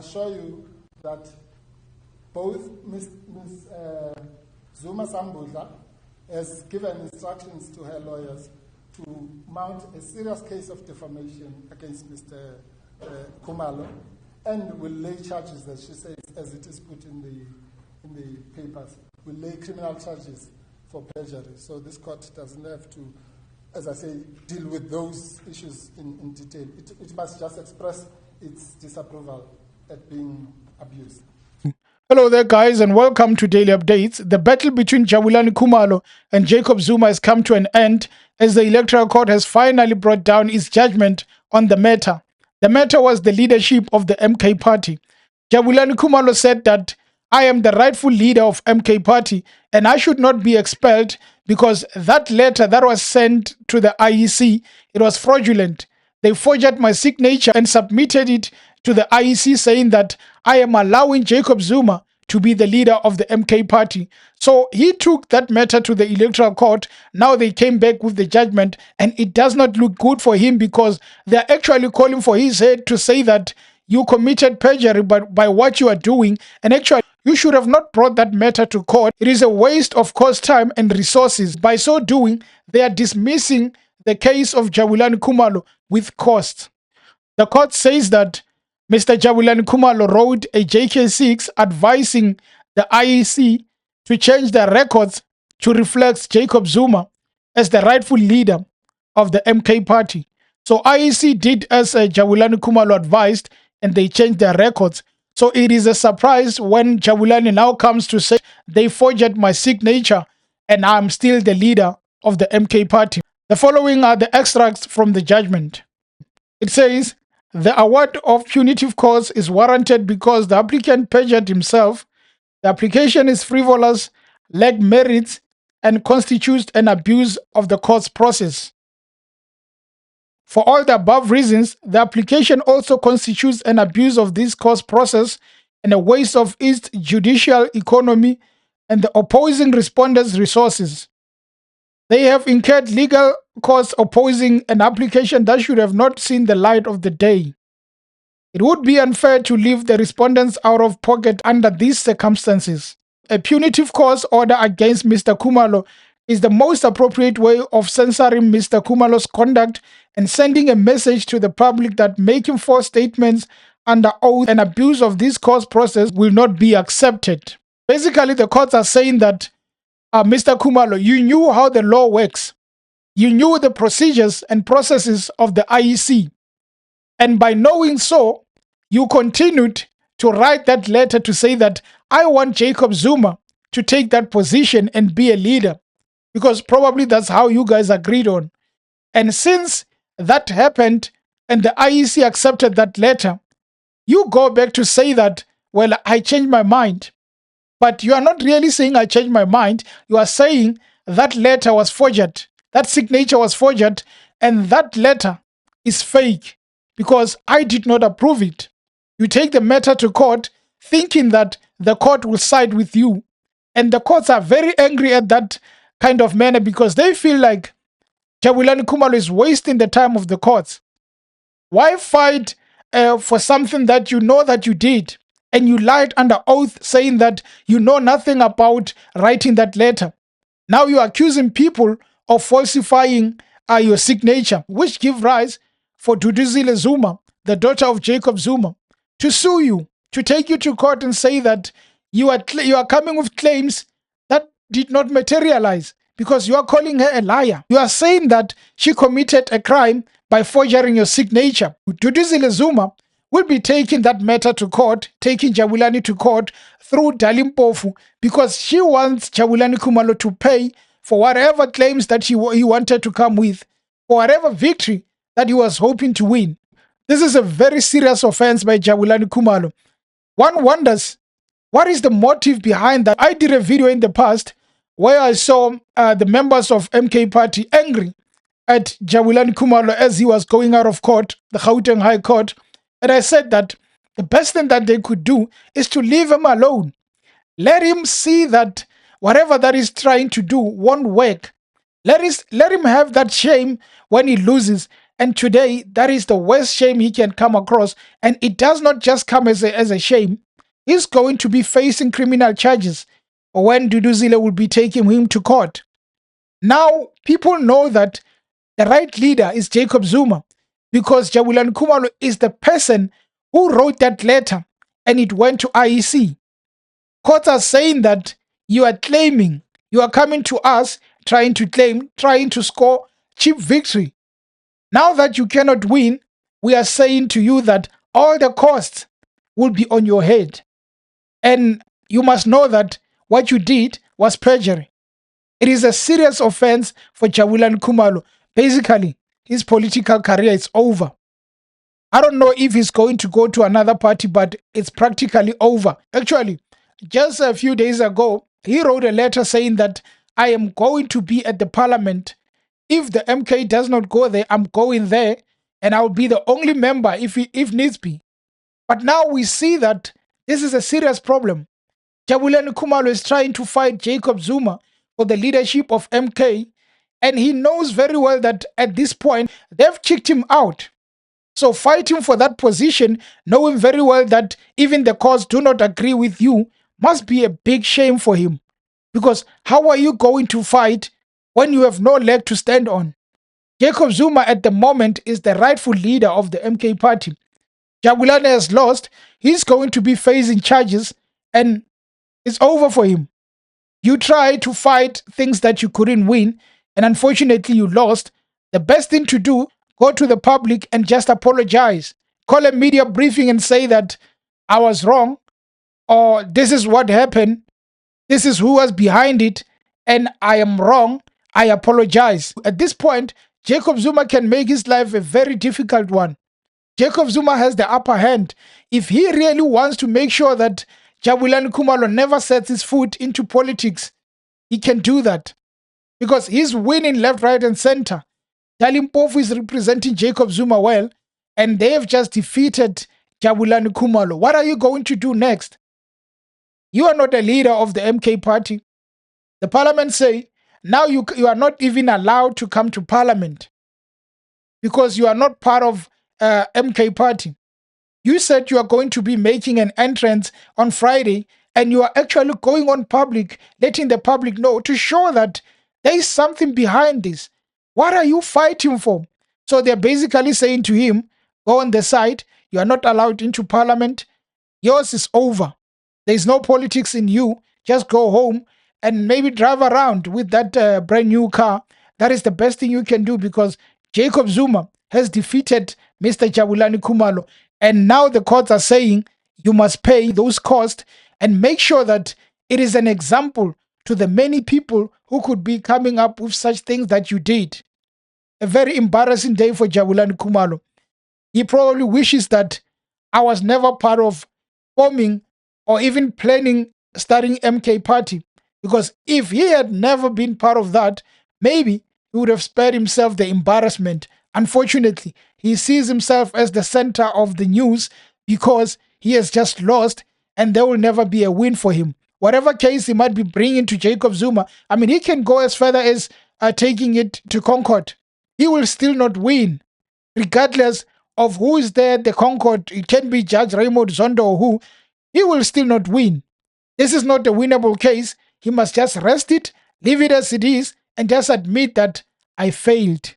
assure you that both Ms. Zuma Sambudla has given instructions to her lawyers to mount a serious case of defamation against Mr. Kumalo, and will lay charges, as she says, as it is put in the papers, will lay criminal charges for perjury. So this court doesn't have to, as I say, deal with those issues in detail. It must just express its disapproval at being abused. Hello there, guys, and welcome to Daily Updates. The battle between Jabulani Khumalo and Jacob Zuma has come to an end as the Electoral Court has finally brought down its judgment on the matter. The matter was the leadership of the MK party. Jabulani Khumalo said that I am the rightful leader of MK party and I should not be expelled because that letter that was sent to the IEC, it was fraudulent. They forged my signature and submitted it to the IEC saying that I am allowing Jacob Zuma to be the leader of the MK party. So he took that matter to the Electoral Court. Now they came back with the judgment and it does not look good for him because they're actually calling for his head to say that you committed perjury by what you are doing, and actually you should have not brought that matter to court. It is a waste of cost, time and resources. By so doing, they are dismissing the case of Jabulani Khumalo with cost. The court says that Mr. Jabulani Khumalo wrote a JK6 advising the IEC to change their records to reflect Jacob Zuma as the rightful leader of the MK party. So IEC did as Jabulani Khumalo advised, and they changed their records. So it is a surprise when Jabulani now comes to say they forged my signature and I'm still the leader of the MK party. The following are the extracts from the judgment. It says, the award of punitive cause is warranted because the applicant perjured himself. The application is frivolous, lack merits, and constitutes an abuse of the court's process. For all the above reasons, the application also constitutes an abuse of this court's process and a waste of its judicial economy and the opposing respondents' resources. They have incurred legal costs opposing an application that should have not seen the light of the day. It would be unfair to leave the respondents out of pocket under these circumstances. A punitive cause order against Mr. Kumalo is the most appropriate way of censoring Mr. Kumalo's conduct and sending a message to the public that making false statements under oath and abuse of this court's process will not be accepted. Basically, the courts are saying that Mr. Kumalo, you knew how the law works. You knew the procedures and processes of the IEC. And by knowing so, you continued to write that letter to say that I want Jacob Zuma to take that position and be a leader. Because probably that's how you guys agreed on. And since that happened and the IEC accepted that letter, you go back to say that, well, I changed my mind. But you are not really saying I changed my mind. You are saying that letter was forged. That signature was forged. And that letter is fake because I did not approve it. You take the matter to court thinking that the court will side with you. And the courts are very angry at that kind of manner because they feel like Jabulani Khumalo is wasting the time of the courts. Why fight for something that you know that you did and you lied under oath saying that you know nothing about writing that letter? Now you are accusing people of falsifying your signature, which give rise for Dudu Zuma, the daughter of Jacob Zuma, to sue you, to take you to court and say that you are coming with claims that did not materialize because you are calling her a liar. You are saying that she committed a crime by forging your signature. Dudu Zuma will be taking that matter to court, taking Jabulani to court through Dalimpofu because she wants Jabulani Khumalo to pay for whatever claims that he wanted to come with, for whatever victory that he was hoping to win. This is a very serious offense by Jabulani Khumalo. One wonders, what is the motive behind that? I did a video in the past where I saw the members of MK party angry at Jabulani Khumalo as he was going out of court, the Gauteng High Court. And I said that the best thing that they could do is to leave him alone. Let him see that whatever that he's trying to do won't work. Let him have that shame when he loses And today, that is the worst shame he can come across. And it does not just come as a shame. He's going to be facing criminal charges when Dudu will be taking him to court. Now, people know that the right leader is Jacob Zuma because Jabulani Khumalo is the person who wrote that letter and it went to IEC. Courts are saying that you are claiming, you are coming to us trying to score cheap victory. Now that you cannot win, we are saying to you that all the costs will be on your head. And you must know that what you did was perjury. It is a serious offense for Jabulani Khumalo. Basically, his political career is over. I don't know if he's going to go to another party, but it's practically over. Actually, just a few days ago, he wrote a letter saying that I am going to be at the parliament. If the MK does not go there, I'm going there and I'll be the only member if needs be. But now we see that this is a serious problem. Jabulani Khumalo is trying to fight Jacob Zuma for the leadership of MK, and he knows very well that at this point, they've kicked him out. So fighting for that position, knowing very well that even the courts do not agree with you, must be a big shame for him. Because how are you going to fight when you have no leg to stand on? Jacob Zuma at the moment is the rightful leader of the MK party. Jabulani has lost. He's going to be facing charges and it's over for him. You try to fight things that you couldn't win and unfortunately you lost. The best thing to do, go to the public and just apologize. Call a media briefing and say that I was wrong or this is what happened. This is who was behind it and I am wrong. I apologize. At this point, Jacob Zuma can make his life a very difficult one. Jacob Zuma has the upper hand. If he really wants to make sure that Jabulani Khumalo never sets his foot into politics, he can do that. Because he's winning left, right, and center. Dalimpofu is representing Jacob Zuma well, and they have just defeated Jabulani Khumalo. What are you going to do next? You are not a leader of the MK party. The parliament say, now you are not even allowed to come to parliament because you are not part of MK party. You said you are going to be making an entrance on Friday and you are actually going on public, letting the public know to show that there is something behind this. What are you fighting for? So they're basically saying to him, go on the side. You are not allowed into parliament. Yours is over. There is no politics in you. Just go home and maybe drive around with that brand new car. That is the best thing you can do because Jacob Zuma has defeated Mr. Jabulani Khumalo. And now the courts are saying you must pay those costs and make sure that it is an example to the many people who could be coming up with such things that you did. A very embarrassing day for Jabulani Khumalo. He probably wishes that I was never part of forming or even planning starting MK party. Because if he had never been part of that, maybe he would have spared himself the embarrassment. Unfortunately, he sees himself as the center of the news because he has just lost and there will never be a win for him. Whatever case he might be bringing to Jacob Zuma, I mean, he can go as further as taking it to Concord. He will still not win, regardless of who is there at the Concord. It can be Judge Raymond Zondo or who. He will still not win. This is not a winnable case. He must just rest it, leave it as it is, and just admit that I failed.